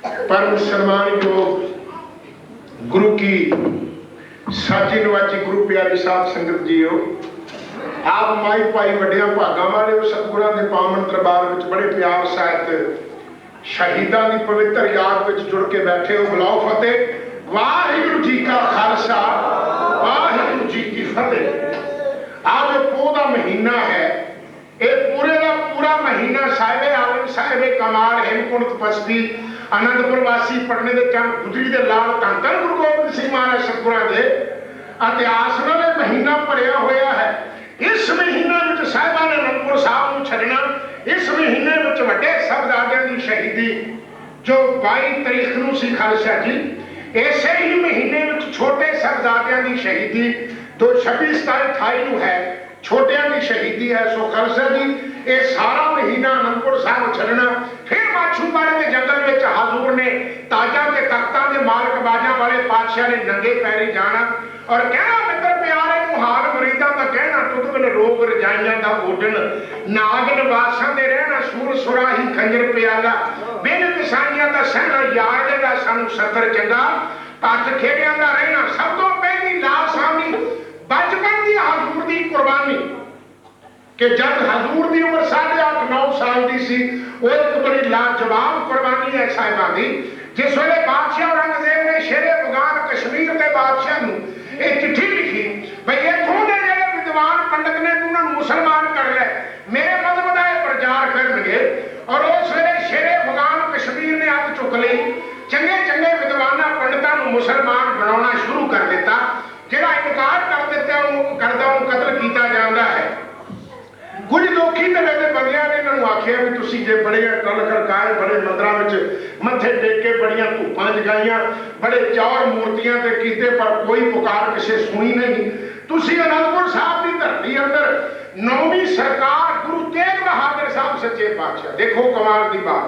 परम सम्मान योग गुरु की साची नवाची गुरु प्यारी साध संगत जीओ, आप माई पाई वड्डियां भागां वाले सतगुरां दे पावन दरबार विच बड़े प्यार सहित शहीदां दी पवित्र याद विच जुड़ के बैठे हो। बुलाओ फतेह। वाहिगुरू जी का खालसा, वाहिगुरू जी की फतेह। आज पौह दा महीना है, ये पूरे का पूरा महीना साहिबे आलम साहिबे कमाल हेमकुंड तपस्वी आनंदपुर वासी पढ़ने के चंद गुजरी के लाल धन धन गुरु गोबिंद सिंह महाराज सतगुरां दे इतिहास नाल महीना भरिया होया है। इस महीने में साहिबां ने आनंदपुर साहब नूं छड्डना, इस महीने में वड्डे साहबजादियां दी शहीदी जो 22 तारीख नूं सी खालसा जी, इसे ही महीने में छोटे साहबजादियां दी शहीदी 26 27 28 नूं है, छोटियां की शहीदी है। सो खालसा जी ये सारा महीना आनंदपुर साहब छड्डना, फिर माछूवाड़े के जंगल में हजूर ने ताजा के तख्तां के मालक बाजा वाले पातशाह ने नंगे पैरी जाना और कहना मित्र प्यारे मुहाल मरीदा का कहना तुद बिन रोग रजाइयां दा ओडन नाग नवासां दे रहना सूर सुराही खंजर प्याला बिन किसानियां दा सहना यार जेड़ा सानू सतर चंगा पट खेड़ियां दा रहना। सब तो पहली लासानी बचपन की हजूर की कुर्बानी कि जब हजूर की उम्र 8.5 9 साल की सी, वो एक बड़ी लाजवाब कुर्बानी है साहिबा की। जिस वे बादशाह औरंगजेब ने शेरे अफगान कश्मीर के बादशाह नूं एक चिट्ठी लिखी भाई इत्थों के जिहड़े विद्वान पंडित ने उन्होंने मुसलमान कर ले, मेरे मजहब का प्रचार करनगे। और उस वेले शेरे अफगान कश्मीर ने हथ चुक ली, चंगे चंगे विद्वाना पंडितां नूं मुसलमान बनाना शुरू कर दिता। जिहड़ा इनकार कर दिता करदा उन्हें कतल किया जाता है। कुछ लोकी तरह के बंदियां ने इन्होंने आख्या भी तुसी जे बड़े टल खड़काए, बड़े मंदिरां विच मत्थे टेक के बड़ियां धूपां जगाइयां, बड़े चौर मूर्तियां ते कीते पर कोई पुकार किसे सुनी नहीं। तुसी आनंदपुर साहब की धरती अंदर 9वीं सरकार गुरु तेग बहादुर साहब सच्चे पातशाह, देखो कमाल की बात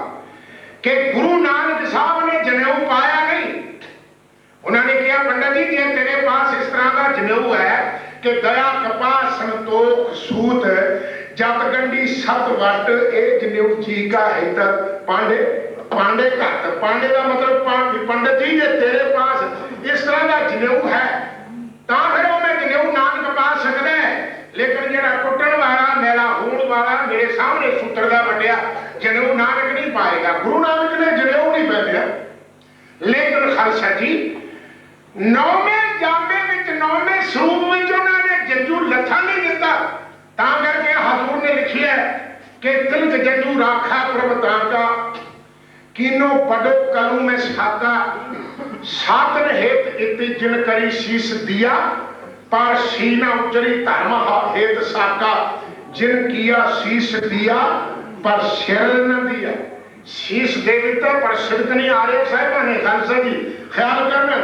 कि गुरु नानक साहब ने जनेऊ पाया नहीं। उन्होंने कहा पंडित जी जे तेरे पास इस तरह का जनेऊ है कि दया कपास संतोख सूत जतगंडी सत वट ए जनेऊ जी का है तक पांडे पांडे घट पांडे का मतलब पंडित जी जे तेरे पास इस तरह का जनेऊ है तो फिर वो मैं जनेऊ नानक पा सकता है, लेकिन जो टुटन वाला मेरा होने वाला मेरे सामने सूत्र का वड्या जनेऊ नानक नहीं पाएगा। गुरु नानक ने जनेऊ नहीं पहनया, लेकिन खालसा जी 9वें जामे विच 9वें स्वरूप विच उन्होंने जंजू लथा नहीं दिता। तां करके हजूर ने लिखिया कि तिलक जंजू राखा प्रभता का किनो पड़ो कलू में साका सातन हेत इति जिन करी शीस दिया पर सीना उचरी धर्म हेत साका जिन किया शीस दिया पर सिर न दिया। शीस दे दिता पर सिर नहीं आ रहे साहिबा ने। खालसा जी ख्याल करना,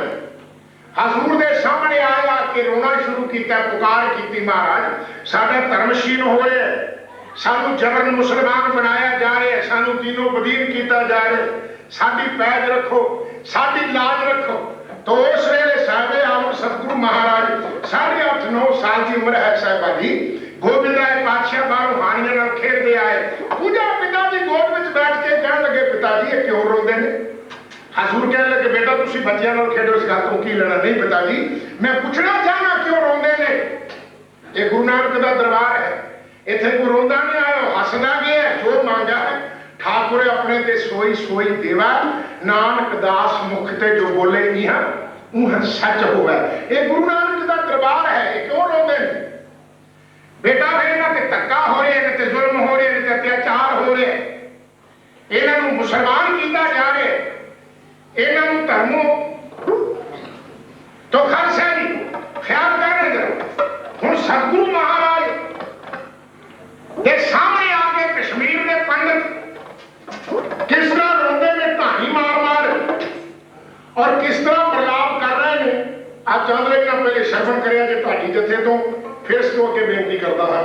हजूर के सामने आया कि रोना शुरू किया, पुकार की महाराज साडा धर्म क्षीण हो रहा है, सानू जबरन मुसलमान बनाया जा रहा है, सानू दीनों बदीन किया जा रहा है, साडी पैज रखो, साडी लाज रखो। तो उस वेले साहिबे आलम सतगुरु महाराज 8.5 9 साल की उम्र है साहिबा जी। गोबिंद राय पातशाह बाहरों हानियां नाल खेलते आए, पूजा पिता की गोद में बैठ के कहने लगे पिताजी ये क्यों रोंदे ने। हजूर कहने लगे बेटा तुसी बच्चियां नाल खेडो, इस गल तो की लेना। नहीं पिताजी मैं पूछना चाहना क्यों रोंदे ने, ये गुरु नानक का दरबार है, इत्थे कोई रोंदा नहीं आया, हसदा गया जो मांगा है ठाकुर अपने ते सोई सोई देवा नानक दास मुख ते जो बोले उह सच होवे। ये गुरु नानक का दरबार है, ये क्यों रोंदे ने बेटा। फिर इन्हां ते धक्का हो रहा है, जुल्म हो रहे हैं, अत्याचार हो रहे, इन्हों मुसलमान किया जा रहा, इन्हों धर्मों तो खालसा जी ख्याल करने दो। हुण सतगुरु महाराज के सामने आके कश्मीर के पंडित किस तरह रोंदे ने कहानी मार मार और किस तरह प्रलाप कर रहे हैं। आप चाहते हैं पहले श्रवण करें कि ढाडी जथे तो फिर इसको अगे बेनती करता है।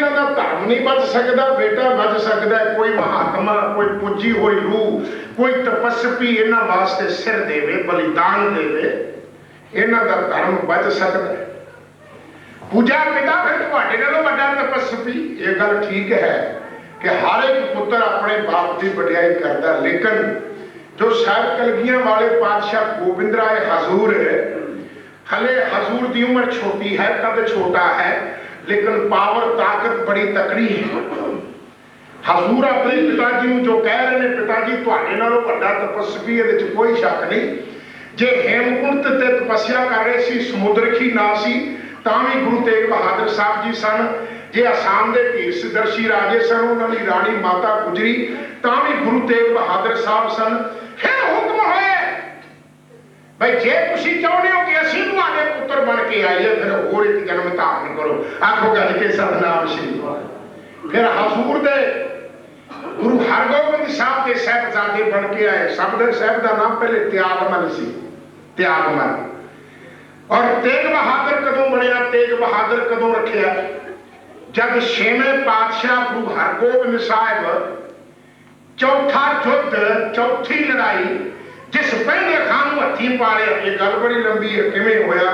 इन्हां दा धर्म नहीं बच सकता, बेटा बच सकता है। कोई महात्मा, कोई पूजी हुई रूह, कोई तपस्वी इन्हां वास्ते सिर देवे, बलिदान देवे, इन्हां दा धर्म बच सकता है। पूजा पिता फिर तुहाडे नालों वड्डा तपस्वी, ये गल ठीक है कि हर एक पुत्र अपने बाप की वडियाई करता, लेकिन जो साहब कलगियां वाले पातशाह गोबिंद राय हजूर, हले हजूर की उम्र छोटी है, कद छोटा है, लेकिन पावर ताकत बड़ी तकड़ी है। हजूर अपने पिताजी को जो कह रहे हैं, पिताजी तुहाडे नालों वड्डा तपस्वी, ये कोई शक नहीं। जे हेमकुंट ते तपस्या कर रहे सी, समुद्रखी ना सी, तां भी गुरु तेग बहादुर साहब जी सन। जे आसाम के कीर्तिदर्शी राजे सन, उन्होंने रानी माता गुजरी, तां भी गुरु तेग बहादुर साहब सन। फिर हुक्म होए भाई जे तुसी चाहते हो कि असीं तुहाडे पुत्र बन के आइए, फिर होर एक जन्म धारण करो। आखो गज के सतनाम श्री। फिर हजूर दे गुरु हरगोबिंद साहब के साहबजादे बन के आए। सफदर साहब का नाम पहले त्यागमल सी, त्यागमल। और तेग बहादुर कदों बनया, तेग बहादुर कदों रखिया? जब छेवें पातशाह गुरु हरगोबिंद साहब चौथा युद्ध, चौथी लड़ाई, जिस पहले खान हथी पालिया, ये गल बड़ी लंबी है, किवें होया,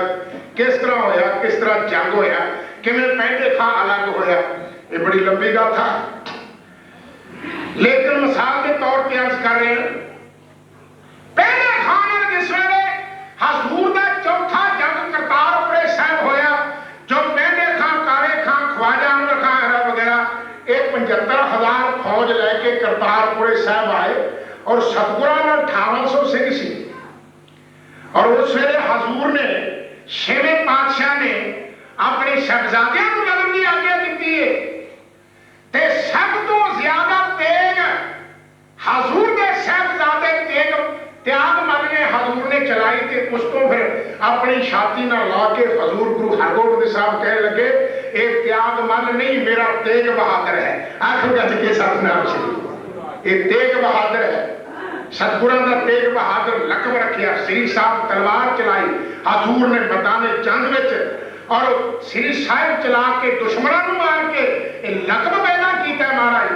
किस तरह होया, किस तरह जंग होया, किवें पहले खां अलग होया, ये बड़ी लंबी गल था। लेकिन मिसाल के तौर पर अर्ज कर रहे हैं, पहले खान जिस वेले हजूर का चौथा जंग करतारपुर साहब होया, जो पहले खां, काले खां, ख्वाजा अमर खां वगैरह, एक 75,000 फौज लैके करतारपुर साहब आए और सतगुरां नाल 1800 सिंह सी। और उस वेले हजूर ने, छेवें पातशाह ने अपने शहजादियां को लड़न की आज्ञा दी है। ते सब तो ज्यादा तेग हजूर के साहबजादे तेग त्यागमल ने हजूर ने चलाई, ते उस तो फिर अपनी छाती ना ला के हजूर गुरु हरगोबिंद साहब कह लगे, ये त्यागमल नहीं, मेरा तेग बहादुर है। आखो गज के सतनाम श्री। ये तेग बहादुर है, सतगुरां दा तेग बहादुर लकब रखिया। श्री साहब तलवार चलाई हजूर ने बताने जंग विच, और श्री साहब चला के दुश्मनों को मार के लकब पैदा किया महाराज।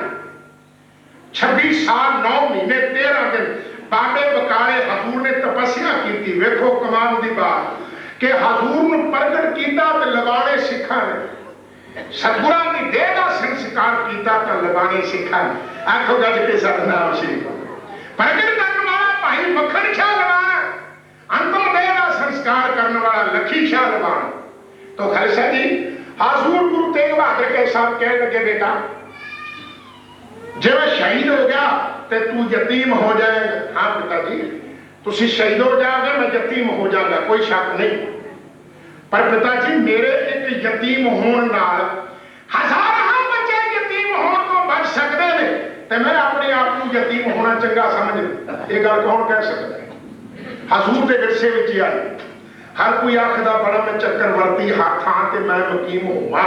26 साल 9 महीने 13 दिन बाबे बकाले हजूर ने तपस्या की। वेखो कमाल की बात कि हजूर ने प्रगट किया तो लबाने सिखा ने, सतगुरां की देह का संस्कार किया तो लबाने सिखा ने। आखो गज के सतनाम श्री। प्रगट करने वाला भाई मक्खन शाह लवान, अंतिम देह का संस्कार करने वाला लखी शाह लवान। तो खालसा जी हजूर गुरु तेग बहादुर के साहब कह लगे, बेटा जब शहीद हो गया तो तू यतीम हो जाएगा। हाँ पिताजी, तुसी शहीद हो जाओगे, मैं यतीम हो जाऊंगा, कोई शक नहीं। पर पिताजी मेरे एक यतीम होने नाल हजारां बच्चे यतीम होने को बच सकते हैं, तो मैं अपने आप को यतीम होना चंगा समझ, ये गल कौन कह सकता है? हजूर के विरसे विच ही आई। हर कोई आखदा बड़ा मैं चक्रवर्ती हर थां ते मैं मुकीम होवां,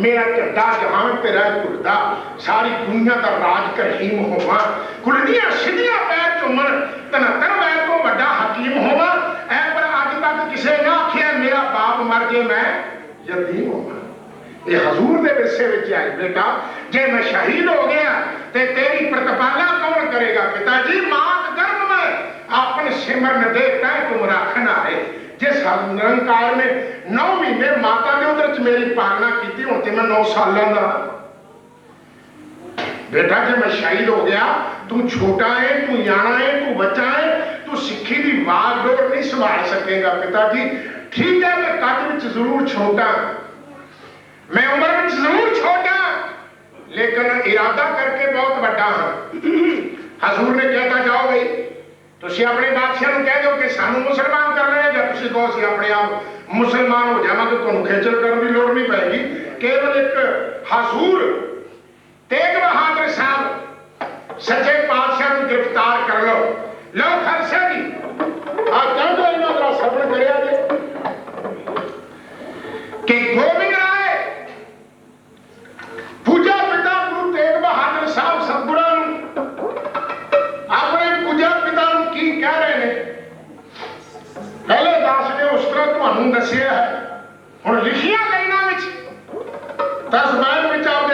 मेरा झंडा जहान ते रह घुलदा, सारी दुनिया का राज करहीम होवां, कुलदियां सिद्धियां पैर चुमन, 73 वैर तो वड्डा हकीम होवां। ऐ पर अज तक किसी ने आखिया मेरा बाप मर गया मैं यतीम होवां। ये हजूर के विरसे विच आई। बेटा जे मैं शहीद हो गया तो तेरी प्रतिपालना कौन करेगा? पिताजी मात गर्भ में अपन सिमरन दे तय तुम राखना है। जिस निरंकार ने 9 महीने माता के उधर च मेरी पालना की, हूं तो मैं 9 साल का। बेटा जे मैं शहीद हो गया, तू छोटा है, तू याना है, तू बच्चा है, तू सिक्खी की वागडोर नहीं संभाल सकेगा। पिताजी ठीक है, मैं कद विच जरूर छोटा, मैं उम्र में जरूर छोटा, लेकिन इरादा करके बहुत बड़ा हाँ। हजूर ने कहता जाओ भाई तुसी अपने बादशाह को कह दो कि सानू मुसलमान कर रहे हैं, तुसी कहो सी अपने आप मुसलमान हो जावांगे, तुहानू खेचल करने की लोड़ नहीं पैगी। केवल एक हजूर तेग बहादुर साहब सच्चे पातशाह को गिरफ्तार कर लो। लो खालसा जी आ कह दो इन्हों जरा सफर करिया जे कि गोबिंद राय पूजा पिता गुरु तेग बहादुर साहब सतगुरां अपने पूजा पिता की कह रहे हैं, पहले दस के उस तरह तुहानू दसिया है। हुण लिखिया लाइनां विच 10 बैठ विच आप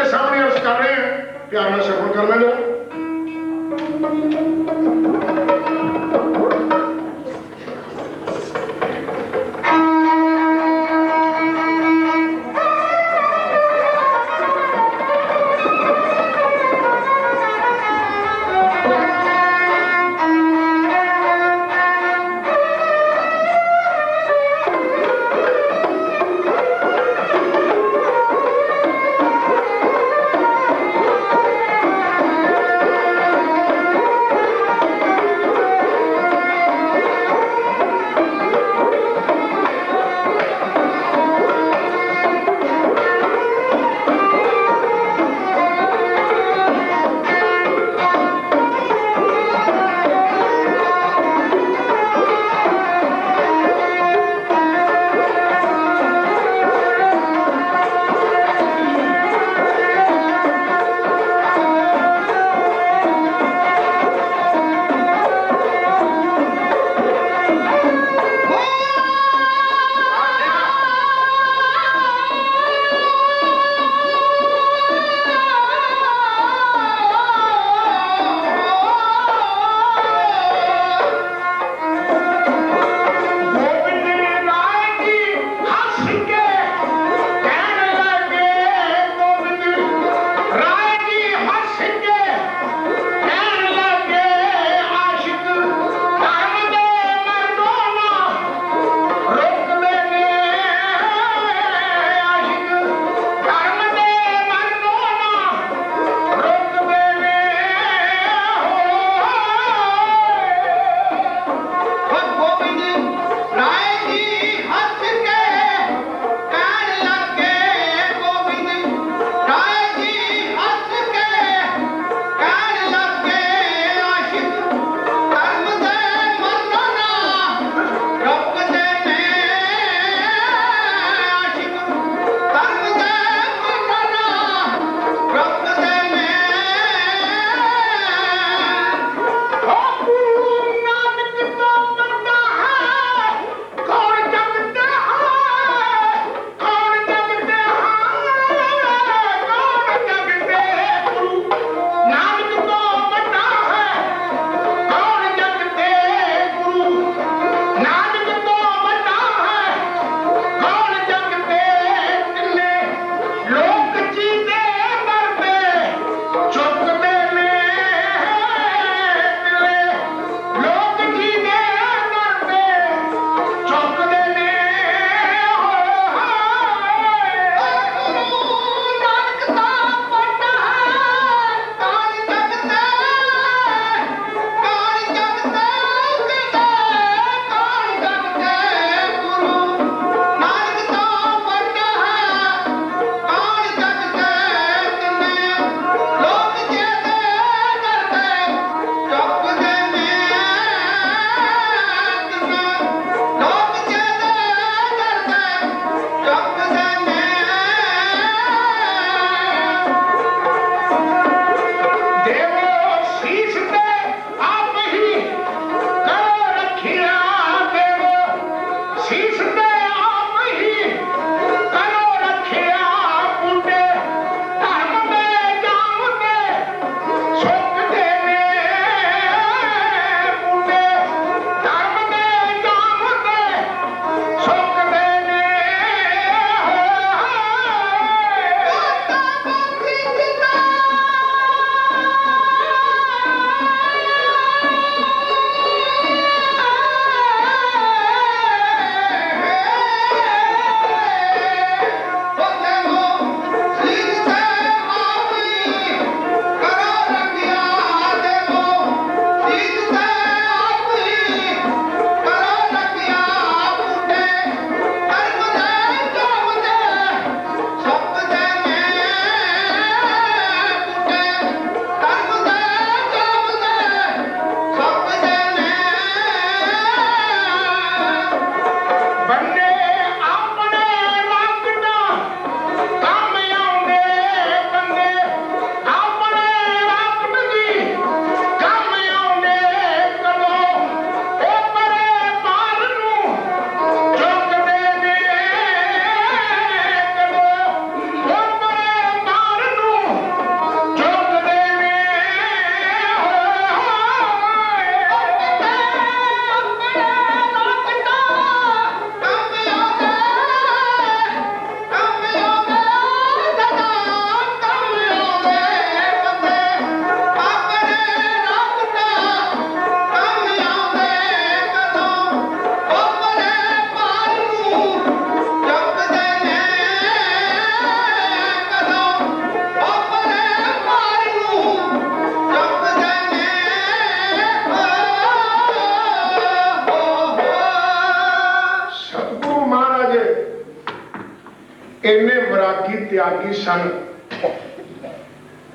इन्ने वैरागी त्यागी सन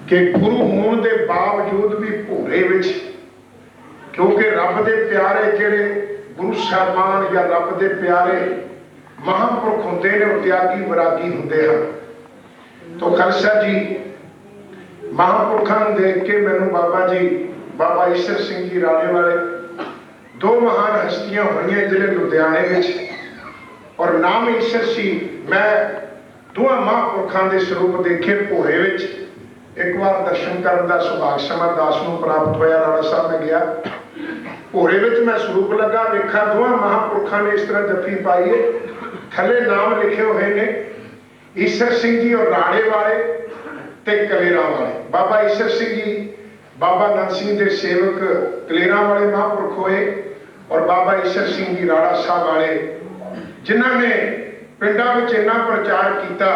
कि गुरु होने के बावजूद भी भोरे विच, क्योंकि रब दे प्यारे जिहड़े गुरु साहबान या रब दे प्यारे महापुरख होंदे ने वो त्यागी वैरागी होंदे हैं। तो खालसा जी महापुरखों देख के मैनू बाबा जी बाबा ईसर सिंह जी राणे वाले दो महान हस्तियां हुई जिले लुधियाने में, और नाम ईसर सी। मैं दोवां महापुरखों के स्वरूप देखे भोरे विच। एक बार दर्शन करने का सुभाग समा दास नूं प्राप्त होया, राणा साहब में गया भोरे विच, मैं स्वरूप लगा वेखा दोवां महापुरखों ने इस तरह जफी पाई है, थले नाम लिखे हुए ने ईसर सिंह जी और राणे वाले ते कलेरा वाले। बाबा ईसर सिंह जी बाबा नंद सिंह के सेवक कलेरा वाले महापुरख होए, और बाबा ईसर सिंह जी राणा साहब वाले जिन्होंने पिंडा में इन्ना प्रचार किया,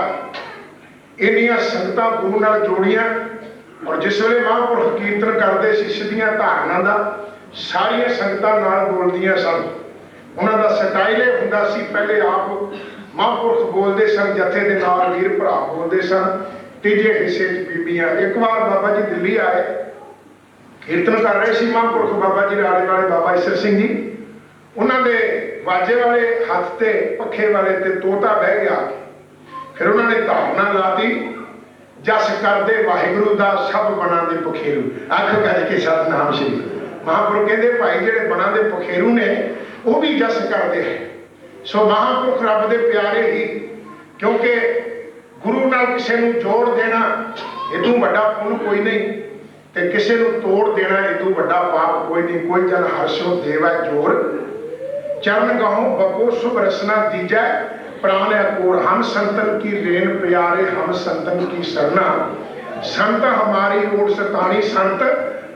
इन्नियां संगतां गुरु नाल जोड़ियां। और जिस वे महापुरख कीर्तन करते सिद्धियां धारणा का सारिया संगतां नाल बोलदियां सन। उन्हां दा स्टाइल ये हुंदा सी, पहले आप महापुरख बोलते सन, जथे दे नाल वीर भरा बोलते सन, तीजे हिस्से च बीबियां। एक बार बाबा जी दिल्ली आए, कीर्तन कर रहे सी महापुरख बाबा जी राणे वाले बाबा ईसर सिंह जी। उन्होंने वाजे वाले हाथ ते पखे वाले ते तोता बह गया। फिर उन्होंने धारणा लाती, जस करदे वाहिगुरु दा सब बना दे पखेरू। अख गज के सतनाम श्री। महापुरख कहते भाई जेडे बना दे पखेरू ने वो भी जस करते हैं। सो महापुरख रब दे प्यारे ही, क्योंकि गुरु नाल किसी नूं जोड़ देना इदों वड्डा पुण्य कोई नहीं, ते किसी नूं तोड़ देना इदों वड्डा पाप कोई नहीं। कोई जन हर्षो देवा जोर, चरण गहो बको शुभ रसना दीजै, प्राण अकोर हम संतन की रेन प्यारे, हम संतन की सरना, संत हमारी ओट सतानी, संत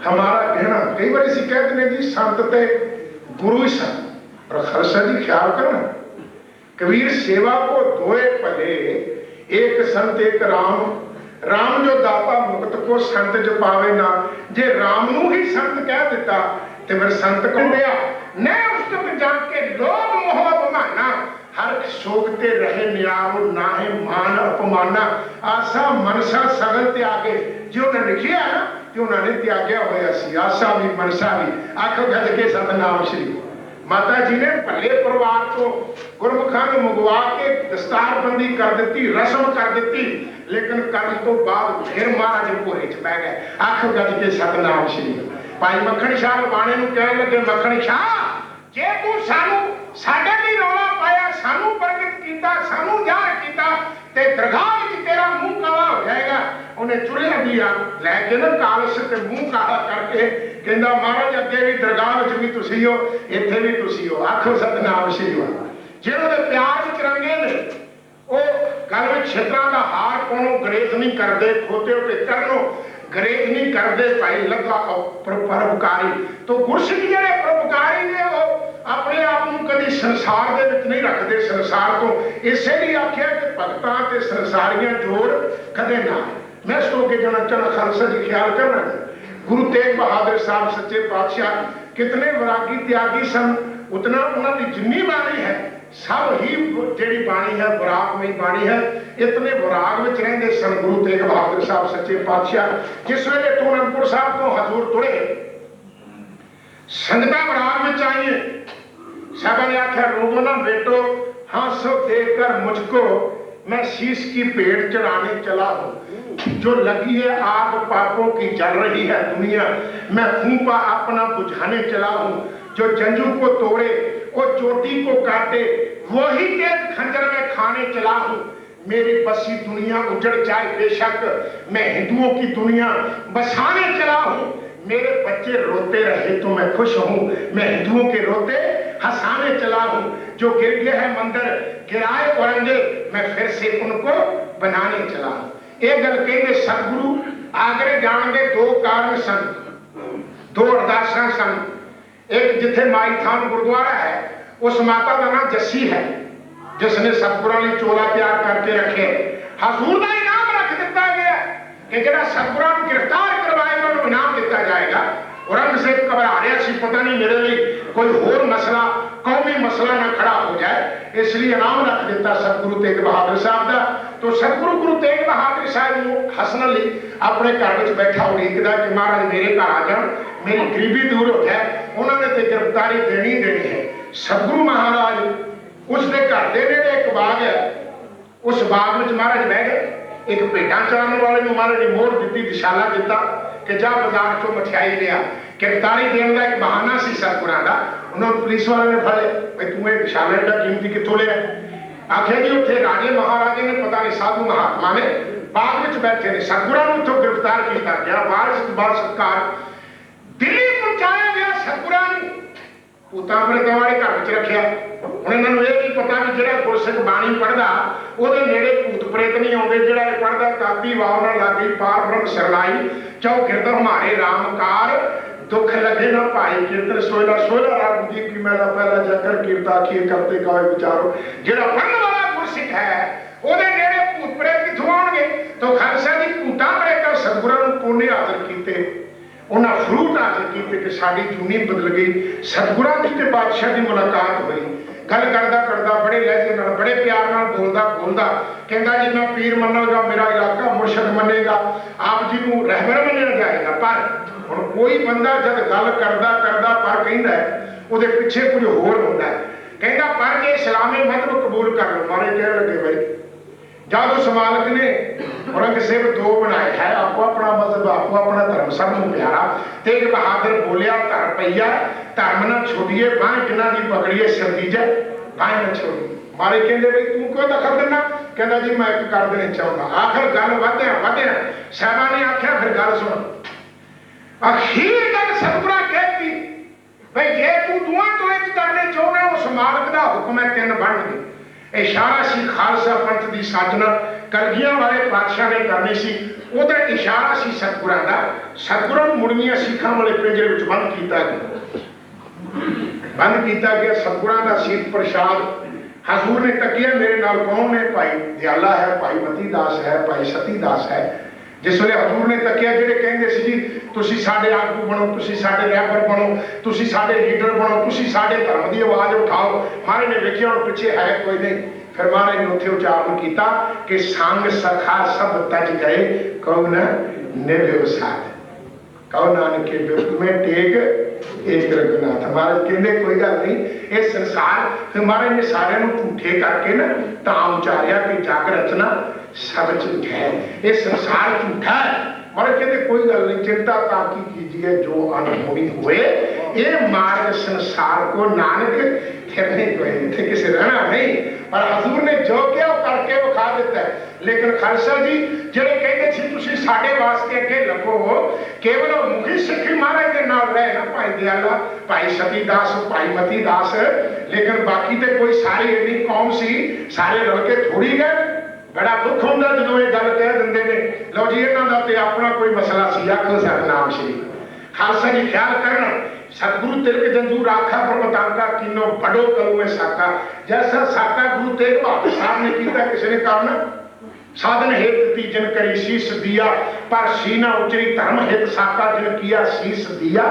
हमारा गहना। कई बार असीं कहते हैं जी संत ते गुरु ही सन, और खालसा जी ख्याल करना, कबीर सेवा को दोए भले, एक संत एक राम, राम जो दाता मुक्त को संत जो पावे ना। जे राम नूं ही संत कह दिता तो फिर संत कौन रहा? न उस्तत जाके लोभ मोह बमाना, हर सोगते रहे न्याव नाहे मान अपमाना। आशा मनसा सगल त्यागे, जो उन्हें लिखिया ना कि उन्होंने त्यागया होया सी, आशा भी मनसा भी। आख गज के सतनाम श्री। माता जी ने भले परिवार को गुरमुखा ने मंगवा के दस्तारबंदी कर दी, रस्म कर दी, लेकिन करन तो बाद फिर महाराज भोरे च पै गए। आख गज के सतनाम श्री। भाई मखण शाह लवाणे नूं कहण लगे, मखण शाह जे तू सानू साडे लई रौला पाया, सानू बरकत कीता, सानू जाहिर कीता, ते दरगाह विच तेरा मुंह काला हो जाएगा। उन्हें चुल्हे दी लैके ना कालश ते मुंह काला करके कहंदा महाराज अगे भी दरगाह विच भी तुसी हो, इत्थे भी तुसी हो। आखो सतनाम श्री। जिन्हों दे प्यार विच रंगे ने वो गल विच छितरां दा हार पाउणों गरेज नहीं करते, खोते उते चढ़नों गरेज नहीं करते। भाई लगा परोपकारी तो गुरसिख जिहड़े परोपकारी ने वो अपने आप को कभी संसार दे विच नहीं रखते, संसार तो इसे लिए आख्या कि भगतां ते संसारियां जोड़ कदे ना। मैं सो के जाना चाहना खालसा जी ख्याल करना। गुरु तेग बहादुर साहब सच्चे पातशाह कितने वैरागी त्यागी सन, उतना उन्होंने जिन्नी बाणी है सब ही जी बाणी है वैरागमई बाणी है। इतने वैराग में रहते सन गुरु तेग बहादुर साहब सच्चे पातशाह। जिस वेले तो अनंदपुर साहब तो हजूर तुरे, संगतां वैराग में आईए, साहब ने आख्या रोगो ना बेटो, हांसो देखकर मुझको, मैं शीश की पेड़ चढ़ाने चला हूं। जो लगी है आग पापों की जल रही है दुनिया, मैं फूंपा अपना बुझाने चला हूं। जो जंजू को तोड़े वो चोटी को काटे, वही तेज खंजर में खाने चला हूं। मेरी बसी दुनिया उजड़ जाए बेशक, मैं हिंदुओं की दुनिया बसाने चला हूं। मेरे बच्चे रोते रहे तो मैं खुश हूं, मैं हिंदुओं के रोते हंसाने चला हूं। जो गिर गए हैं मंदिर गिराए औरंगजेब, मैं फिर से उनको बनाने चला हूं। एक गल कहेंगे सतगुरु आगरे जाने दो कारण सन, दो अरदासा सन। एक जिथे माई थान गुरुद्वारा है, उस माता का नाम जस्सी है, जिसने सतगुरां ने चोला तैयार करके रखे। हजूर का इनाम रख दिता गया कि जो सतगुरां को गिरफ्तार करवाएगा उन्होंने इनाम दिता जाएगा। औरंगजेब घबरा रहा सी, पता नहीं मेरे लिए कोई होर मसला कौमी मसला ना खड़ा हो जाए, इसलिए इनाम रख दिता सतगुरु तेग बहादुर साहब का। तो सतगुरु गुरु तेग बहादुर साहब को हसन ली अपने घर में बैठा उड़ीकदा कि महाराज मेरे घर आ जाए, मेरी गरीबी दूर हो जाए। उन्होंने तो गिरफ्तारी देनी ही देनी है। सतगुरु महाराज उसके घर के नेड़े एक बाग है, उस बाग में महाराज बह गए। एक भेटा चलाने वाले महाराज ने मोहर दी, दिशाला दिता कि जा बाजार चो मठियाई लिया। गिरफ्तारी देने का एक बहाना सी सतगुरां दा। उन्होंने पुलिस वाले ने फड़े, भाई तू ये दिशाला एडा कीमती कितों लिया? आखिर जी उत्थे राजे महाराजे ने पता नहीं साधु महात्मा ने बाग में बैठे ने सतगुरां नूं उत्थों गिरफ्तार किया गया। बार सत्कार दिल्ली पहुंचाया गया। सतगुरां नूं भूतां प्रेतां वाले घर में रखिया। हुण इन्हां नूं इह नहीं पता भी जिहड़ा गुरसिख बाणी पढ़दा ਉਹਦੇ नेड़े भूत प्रेत नहीं आउंदे। जिहड़ा इह पढ़दा ताती वाव नाल लागी पार ब्रह्म सरनाई चौ गिरद हमारे रामकार दुख लगे ना भाई कीर्तन सोयला सोयला राम जी की मैला पहला जाकर कीर्ता आखिर करते गाए विचारो। जिहड़ा पढ़न वाला गुरसिख है ਉਹਦੇ नेड़े भूत प्रेत कित्थों आउणगे? तो खालसा जी भूतां प्रेतां सतगुरां नूं पुण्य हासिल कीते, उन्हें फ्रूट हासिल किए कि साड़ी जूनी बदल गई। सतगुरां की ते बादशाह की मुलाकात हुई। गल करदा करदा बड़े लहजे नाल बड़े प्यार नाल बोलदा बोलदा कहंदा जी मैं पीर मनागा, मेरा इलाका मुर्शद मनेगा, आप जी नूं रहबर मनिया जाएगा। पर हुण कोई बंदा जब गल करदा करदा पर कहंदा है उहदे पिछे कुछ होर हुंदा है। कहंदा पर जे इस्लामी मजहब कबूल कर लो। मारे कह लगे भाई जब उस मालिक ने औरंगजेब दो बनाए है, आपको अपना मजहब आपको अपना धर्म सब नूं प्यारा। तेग बहादुर बोलिया धर पईया धर्म ना छोड़िए, बांह जिन्हां दी पकड़िए सरदीजा बांह ना छोड़िए। मारे कहंदे भाई तू क्यों दखल देना? कहंदा जी मैं एक कर देना चाहुंदा। आखिर गल वधिया साहबा ने आख्या फिर गल सुन। अखीर गल सतगुरां कहती भाई जे तू दुआं तो एक करने चाहुंदा उस मालिक दा हुक्म है तीन बनणगे। इशारा सी खालसा पंथ की साजना कलगियां वाले पातशाह ने करनी सी। उहदा इशारा सी सतगुरां दा। सतगुरां मुड़ियां सिखां वाले पिंजरे विच बंद किया गया। सतगुरां दा सीत प्रसाद हजूर ने तकिया मेरे नाल कौन ने? भाई दयाला है, भाई मती दास है, भाई सती दास है। जिस वे हजूर ने तकिया जिहड़े कहंदे सी जी तुसीं साडे आगू बनो, तुसीं साडे रहबर बनो, तुसीं साडे लीडर बनो, तुसीं साडे धर्म की आवाज़ उठाओ। महाराज ने वेखिया हुण पिछे है कोई नहीं। फिर महाराज ने उत्थे उच्चारण किया कि संग सखा सब तज गए कौन निभ्यो साथ, कहो नानक के बिरद में टेक एक रघुनाथ। महाराज कहते कोई गल नहीं, ये संसार फिर महाराज ने सारे झूठे करके ना तां उचारिया कि जग रचना सब झूठा है, ये संसार झूठा है। महाराज कहते कोई गल नहीं, चिंता ताकि कीजिए जो अनहोनी हुए। ये मार्ग संसार को नानक फिरने को इतने किसी रहना नहीं, पर हजूर ने जो किया करके विखा दिता है। लेकिन खालसा जी जिहड़े कहते सी तुसीं साडे वास्ते अगे लगो, केवल मुखी सिੱਖੀ महाराज के नाल रहे ना, भाई दयाला, भाई सती दास, भाई मती दास, लेकिन बाकी तो कोई सारी इन्नी कौम सी सारे रल के थोड़ी गए। बड़ा दुख होंदा जो ये गल कह दिंदे ने लो जी इन्हां दा ते अपना कोई मसला सी। आखो सतनाम श्री खालसा जी ख्याल करना। सतगुरु तिलक जंजू राखा प्रमतांका किनो बड़ो करूं में साका। जैसा साका गुरु तेग बहादुर साहब ने किया किसी ने करना। साधन हित तीजन करी शीस दिया पर सीना उचरी, धर्म हित साका जिन किया शीस दिया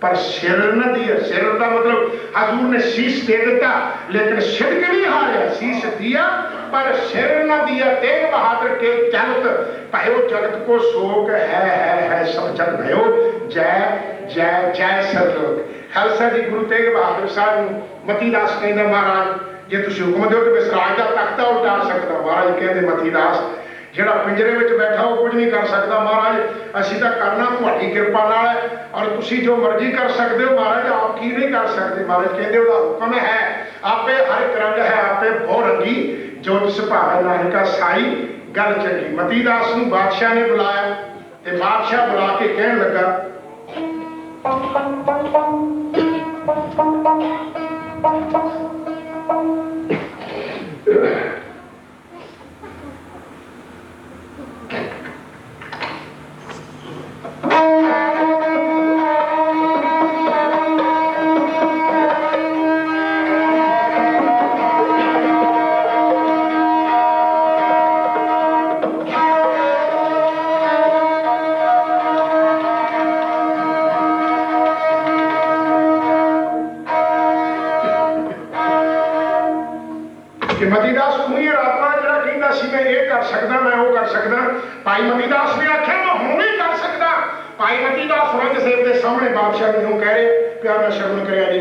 पर सिर न दिया। सिर का मतलब हजूर ने शीस दे दिता लेकिन सिर के नहीं हारिया। शीस दिया पर सिर न दिया। तेग बहादुर के चलत भयो जगत को शोक है सब जग भयो जय जय जय सरलोक। खालसा जी गुरु तेग बहादुर साहब मती दास कहंदा महाराज जे तुसीं हुक्म दो तो इस राज का तख्ता उल्टा सकता। महाराज कहते मती दास जिहड़ा पिंजरे में बैठा वो कुछ नहीं कर सकता। महाराज असीं तां करना तुहाडी किरपा नाल है और तुसीं जो मर्जी कर सकते हो। महाराज आप की नहीं कर सकते। महाराज कहते उहदा हुक्म है आपे हर एक रंग है आपे बहु रंगी जो तिस भावै नानका साई गल चंगी। मती दास नूं बादशाह ने बुलाया ते बादशाह बुला के कहण लगा ਕਿ ਮਤੀਦਾਸ ਤੂੰ ਹੀ ਆਤਮਾ ਜਿਹੜਾ ਕਹਿੰਦਾ ਸੀ ਮੈਂ ਇਹ ਕਰ ਸਕਦਾ, ਮੈਂ ਉਹ ਕਰ ਸਕਦਾ। ਭਾਈ ਮਤੀਦਾਸ ਨੇ ਆਖਿਆ ਮੈਂ ਹੁਣ ਵੀ ਕਰ ਸਕਦਾ। ਭਾਈ ਮਤੀਦਾਸ ਔਰੰਗਜ਼ੇਬ ਦੇ ਸਾਹਮਣੇ ਬਾਦਸ਼ਾਹ ਨੂੰ ਕਹਿ ਰਹੇ ਪਿਆ ਮੈਂ ਸ਼ਰਮ ਕਰਿਆ ਜੀ